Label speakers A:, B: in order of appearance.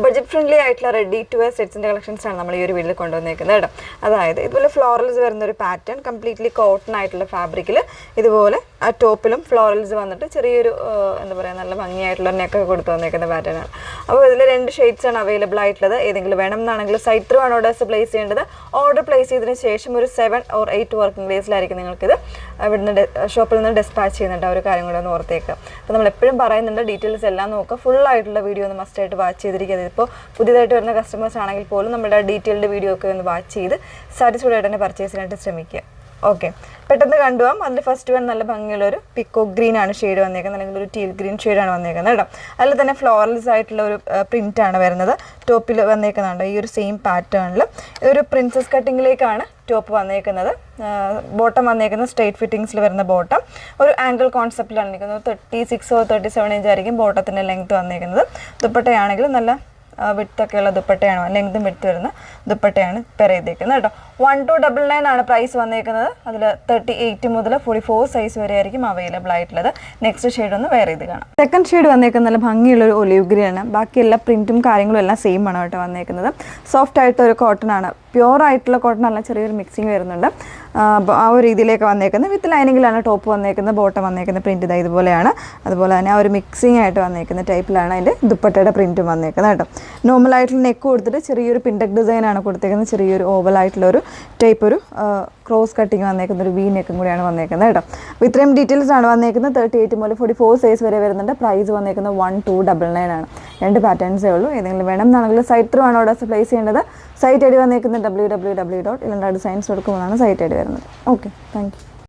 A: Budget friendly ആയിട്ടുള്ള ready to wear സെറ്റ്സിൻ്റെ കളക്ഷൻസാണ് നമ്മൾ ഈ ഒരു വീട്ടിൽ കൊണ്ടുവന്നേക്കുന്നത് കേട്ടോ. അതായത് ഇതുപോലെ ഫ്ലോറൽസ് വരുന്ന ഒരു പാറ്റേൺ, കംപ്ലീറ്റ്ലി കോട്ടൺ ആയിട്ടുള്ള ഫാബ്രിക്കിൽ ഇതുപോലെ ആ ടോപ്പിലും ഫ്ലോറൽസ് വന്നിട്ട് ചെറിയൊരു എന്താ പറയുക നല്ല ഭംഗിയായിട്ടുള്ള നെക്കൊക്കെ കൊടുത്ത് വന്നേക്കുന്ന പാറ്റേൺ ആണ്. അപ്പോൾ ഇതിൽ 2 ഷെയ്ഡ്സാണ് അവൈലബിൾ ആയിട്ടുള്ളത്. ഏതെങ്കിലും വേണം എന്നാണെങ്കിൽ സൈറ്റ് ത്രൂ ആണ് ഓർഡേഴ്സ് പ്ലേസ് ചെയ്യേണ്ടത്. ഓർഡർ പ്ലേസ് ചെയ്തതിന് ശേഷം ഒരു 7 or 8 വർക്കിംഗ് ഡേയ്സിലായിരിക്കും നിങ്ങൾക്കിത് ഇവിടുന്ന് ഷോപ്പിൽ നിന്ന് ഡിസ്പാച്ച് ചെയ്യുന്നുണ്ട്. ആ ഒരു കാര്യം കൂടെ ഒന്ന് ഓർത്തേക്കുക. അപ്പോൾ നമ്മൾ എപ്പോഴും പറയുന്നുണ്ട്, ഡീറ്റെയിൽസ് എല്ലാം നോക്കുക. ഫുൾ ആയിട്ടുള്ള വീഡിയോ ഒന്ന് മസ്റ്റായിട്ട് വാച്ച് ചെയ്തിരിക്കുക. ഇപ്പോൾ പുതിയതായിട്ട് വരുന്ന കസ്റ്റമേഴ്സ് ആണെങ്കിൽ പോലും നമ്മുടെ ഡീറ്റെയിൽഡ് വീഡിയോ ഒക്കെ ഒന്ന് വാച്ച് ചെയ്ത് സാറ്റിസ്ഫൈഡ് ആയിട്ട് തന്നെ പർച്ചേസ് ചെയ്യാനായിട്ട് ശ്രമിക്കുക. ഓക്കെ, പെട്ടെന്ന് കണ്ടുപോകാം. അതിൽ ഫസ്റ്റ് വൺ നല്ല ഭംഗിയുള്ളൊരു പിക്കോക്ക് ഗ്രീൻ ആണ് ഷെയ്ഡ് വന്നേക്കുന്നത്, അല്ലെങ്കിൽ ഒരു ടീൽ ഗ്രീൻ ഷെയ്ഡാണ് വന്നേക്കുന്നത് കേട്ടോ. അതിൽ തന്നെ ഫ്ലോറൽസ് ആയിട്ടുള്ള ഒരു പ്രിൻ്റാണ് വരുന്നത്. ടോപ്പിൽ വന്നേക്കുന്നുണ്ട് ഈ ഒരു സെയിം പാറ്റേണിൽ. ഇതൊരു പ്രിൻസസ് കട്ടിങ്ങിലേക്കാണ് ടോപ്പ് വന്നേക്കുന്നത്. ബോട്ടം വന്നേക്കുന്നത് സ്ട്രേറ്റ് ഫിറ്റിങ്സിൽ വരുന്ന ബോട്ടം. ഒരു ആംഗിൾ കോൺസെപ്റ്റിലാണ് നിൽക്കുന്നത്. 36 or 37 ഇഞ്ച് ആയിരിക്കും ബോട്ടത്തിൻ്റെ ലെങ്ത് വന്നേക്കുന്നത്. ദുപ്പട്ടയാണെങ്കിലും നല്ല വിട്ടൊക്കെയുള്ള ദുപ്പട്ടയാണ്, ലെങ്തും വിട്ട് വരുന്ന ദുപ്പട്ടയാണ് പെയർ ചെയ്തേക്കുന്നത് കേട്ടോ. 1299 ആണ് പ്രൈസ് വന്നേക്കുന്നത്. അതിൽ 38 മുതൽ 44 സൈസ് വരെ ആയിരിക്കും അവൈലബിൾ ആയിട്ടുള്ളത്. നെക്സ്റ്റ് ഷെയ്ഡ് ഒന്ന് വെയർ ചെയ്ത് കാണാം. സെക്കൻഡ് ഷെയ്ഡ് വന്നേക്കുന്നത് നല്ല ഭംഗിയുള്ളൊരു ഒലിവ് ഗ്രീൻ ആണ്. ബാക്കി എല്ലാ പ്രിൻറ്റും കാര്യങ്ങളും എല്ലാം സെയിം ആണ് കേട്ടോ വന്നേക്കുന്നത്. സോഫ്റ്റ് ആയിട്ടൊരു കോട്ടൺ ആണ്, പ്യുവർ ആയിട്ടുള്ള കോട്ടൺ അല്ല, ചെറിയൊരു മിക്സിങ് വരുന്നുണ്ട്. ആ ഒരു രീതിയിലേക്ക് വന്നേക്കുന്നത്. വിത്ത് ലൈനിങ്ങിലാണ് ടോപ്പ് വന്നേക്കുന്നത്. ബോട്ടം വന്നേക്കുന്ന പ്രിൻറ്റ് ഇതാ ഇതുപോലെയാണ്. അതുപോലെ തന്നെ ആ ഒരു മിക്സിങ് ആയിട്ട് വന്നേക്കുന്ന ടൈപ്പിലാണ് അതിൻ്റെ ദുപ്പട്ടയുടെ പ്രിൻറ്റും വന്നേക്കുന്നത് കേട്ടോ. നോർമലായിട്ടുള്ള നെക്ക് കൊടുത്തിട്ട് ചെറിയൊരു പിൻടെക് ഡിസൈനാണ് കൊടുത്തേക്കുന്നത്. ചെറിയൊരു ഓവലായിട്ടുള്ളൊരു ടൈപ്പ് ഒരു ക്രോസ് കട്ടിങ് വന്നേക്കുന്ന ഒരു വി നെക്കും കൂടിയാണ് വന്നേക്കുന്നത് കേട്ടോ. അപ്പോൾ ഇത്രയും ഡീറ്റെയിൽസ് ആണ് വന്നേക്കുന്നത്. 38 മുതൽ 44 സൈസ് വരെ വരുന്നുണ്ട്. പ്രൈസ് വന്നേക്കുന്നത് 1299 ആണ്. 2 പാറ്റേൺസേ ഉള്ളൂ. ഏതെങ്കിലും വേണം എന്നാണെങ്കിൽ സൈറ്റ് ത്രൂ ആണ് ഓർഡേഴ്സ് പ്ലേസ് ചെയ്യേണ്ടത്. സൈറ്റ് ഐ ഡി വന്നേക്കുന്നത് www.ilandadesigns.com എന്നാണ് സൈറ്റ് ഐ ഡി വരുന്നത്. Okay, thank you.